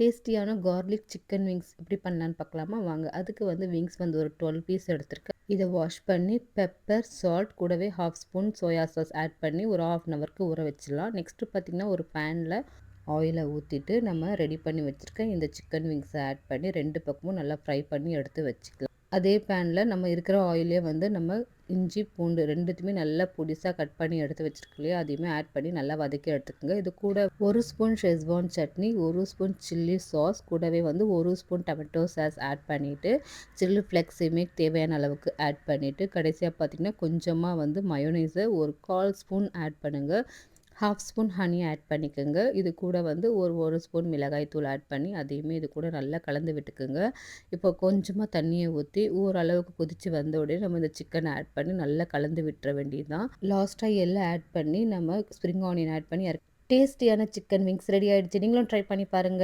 டேஸ்டியான garlic chicken wings எப்படி பண்ணலான்னு பார்க்கலாமா வாங்க. அதுக்கு வந்து விங்ஸ் வந்து ஒரு 12 பீஸ் எடுத்திருக்கேன். இதை வாஷ் பண்ணி பெப்பர், சால்ட் கூடவே 1/2 ஸ்பூன் சோயா சாஸ் ஆட் பண்ணி ஒரு 1/2 ஹவருக்கு ஊற வச்சிடலாம். நெக்ஸ்ட்டு பார்த்திங்கன்னா ஒரு பேனில் ஆயிலை ஊற்றிட்டு நம்ம ரெடி பண்ணி வச்சுருக்கேன் இந்த சிக்கன் விங்ஸை ஆட் பண்ணி 2 பக்கமும் நல்லா ஃப்ரை பண்ணி எடுத்து வச்சுக்கலாம். அதே பேனில் நம்ம இருக்கிற ஆயிலே வந்து நம்ம இஞ்சி பூண்டு ரெண்டுத்தையுமே நல்லா பொடிசாக கட் பண்ணி எடுத்து வச்சுருக்கு இல்லையா, அதையுமே ஆட் பண்ணி நல்லா வதக்கி எடுத்துக்கோங்க. இது கூட 1 spoon schezwan chutney, 1 spoon chilli sauce கூடவே வந்து 1 ஸ்பூன் டொமேட்டோ சாஸ் ஆட் பண்ணிவிட்டு சில்லி ஃப்ளெக்ஸையுமே தேவையான அளவுக்கு ஆட் பண்ணிவிட்டு கடைசியாக பார்த்திங்கன்னா கொஞ்சமாக வந்து மயோனைஸை ஒரு 1/4 ஸ்பூன் ஆட் பண்ணுங்கள். 1/2 ஸ்பூன் ஹனி ஆட் பண்ணிக்கோங்க. இது கூட வந்து ஒரு ஸ்பூன் மிளகாய் தூள் ஆட் பண்ணி அதையுமே இது கூட நல்லா கலந்து விட்டுக்குங்க. இப்போ கொஞ்சமாக தண்ணியை ஊற்றி ஓரளவுக்கு கொதித்து வந்த உடனே நம்ம இந்த சிக்கனை ஆட் பண்ணி நல்லா கலந்து விட்டுற வேண்டியது தான். லாஸ்ட்டாக எல்லாம் ஆட் பண்ணி நம்ம ஸ்ப்ரிங் ஆனியன் ஆட் பண்ணி டேஸ்டியான சிக்கன் விங்ஸ் ரெடி ஆகிடுச்சு. நீங்களும் ட்ரை பண்ணி பாருங்கள்.